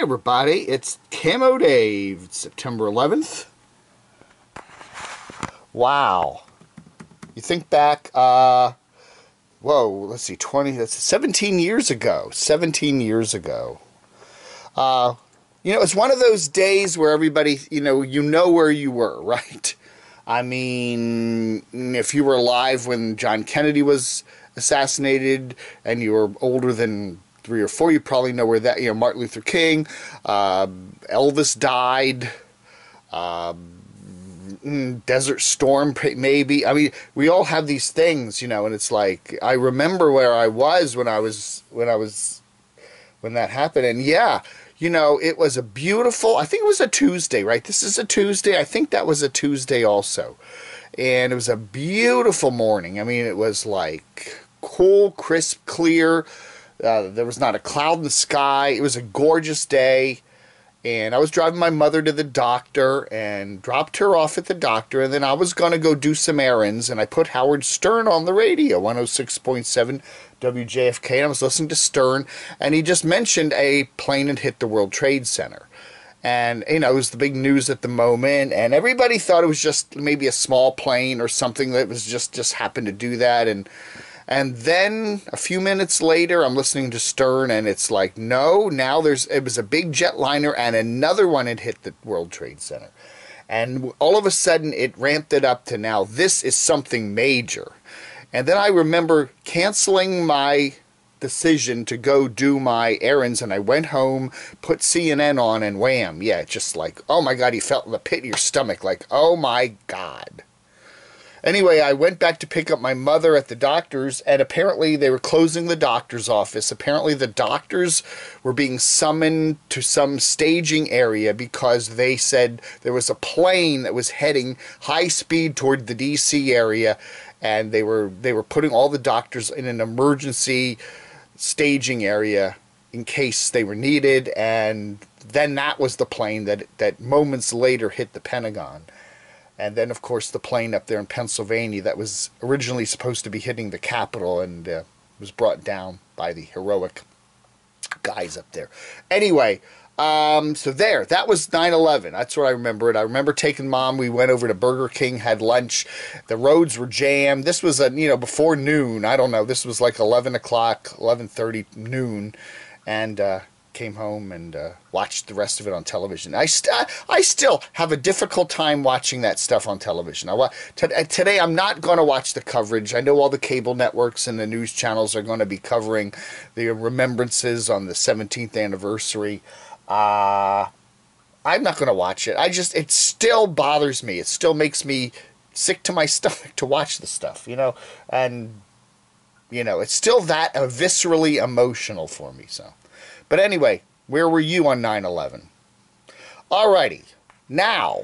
everybody, it's Camo Dave. It's September 11th. Wow. You think back, whoa, let's see, that's 17 years ago. 17 years ago. It's one of those days where everybody, you know where you were, right? I mean, if you were alive when John Kennedy was assassinated and you were older than 3 or 4, you probably know where that, Martin Luther King, Elvis died, Desert Storm, maybe. I mean, we all have these things, and it's like, I remember where I was when that happened. And yeah, it was a beautiful, I think it was a Tuesday, right? This is a Tuesday. I think that was a Tuesday also. And it was a beautiful morning. I mean, it was like cool, crisp, clear. There was not a cloud in the sky. It was a gorgeous day. And I was driving my mother to the doctor and dropped her off at the doctor. And then I was going to go do some errands. And I put Howard Stern on the radio, 106.7 WJFK. And I was listening to Stern. And he just mentioned a plane had hit the World Trade Center. And, it was the big news at the moment. And everybody thought it was just maybe a small plane or something that was just happened to do that. And then a few minutes later, I'm listening to Stern, and it's like, no, now it was a big jetliner, and another one had hit the World Trade Center. And all of a sudden, it ramped it up to now, this is something major. And then I remember canceling my decision to go do my errands, and I went home, put CNN on, and wham, yeah, just like, oh my God, you felt in the pit of your stomach, like, oh my God. Anyway, I went back to pick up my mother at the doctor's, and apparently they were closing the doctor's office. Apparently the doctors were being summoned to some staging area because they said there was a plane that was heading high speed toward the D.C. area, and they were putting all the doctors in an emergency staging area in case they were needed. And then that was the plane that moments later hit the Pentagon. And then, of course, the plane up there in Pennsylvania that was originally supposed to be hitting the Capitol and was brought down by the heroic guys up there. Anyway, so that was 9/11. That's where I remember it. I remember taking Mom. We went over to Burger King, had lunch. The roads were jammed. This was, before noon. I don't know. This was like 11 o'clock, 11:30, noon. And came home and watched the rest of it on television. I still have a difficult time watching that stuff on television. Today I'm not going to watch the coverage. I know all the cable networks and the news channels are going to be covering the remembrances on the 17th anniversary. I'm not going to watch it. It still bothers me. It still makes me sick to my stomach to watch the stuff, and it's still that viscerally emotional for me, so. But anyway, where were you on 9/11? Alrighty, now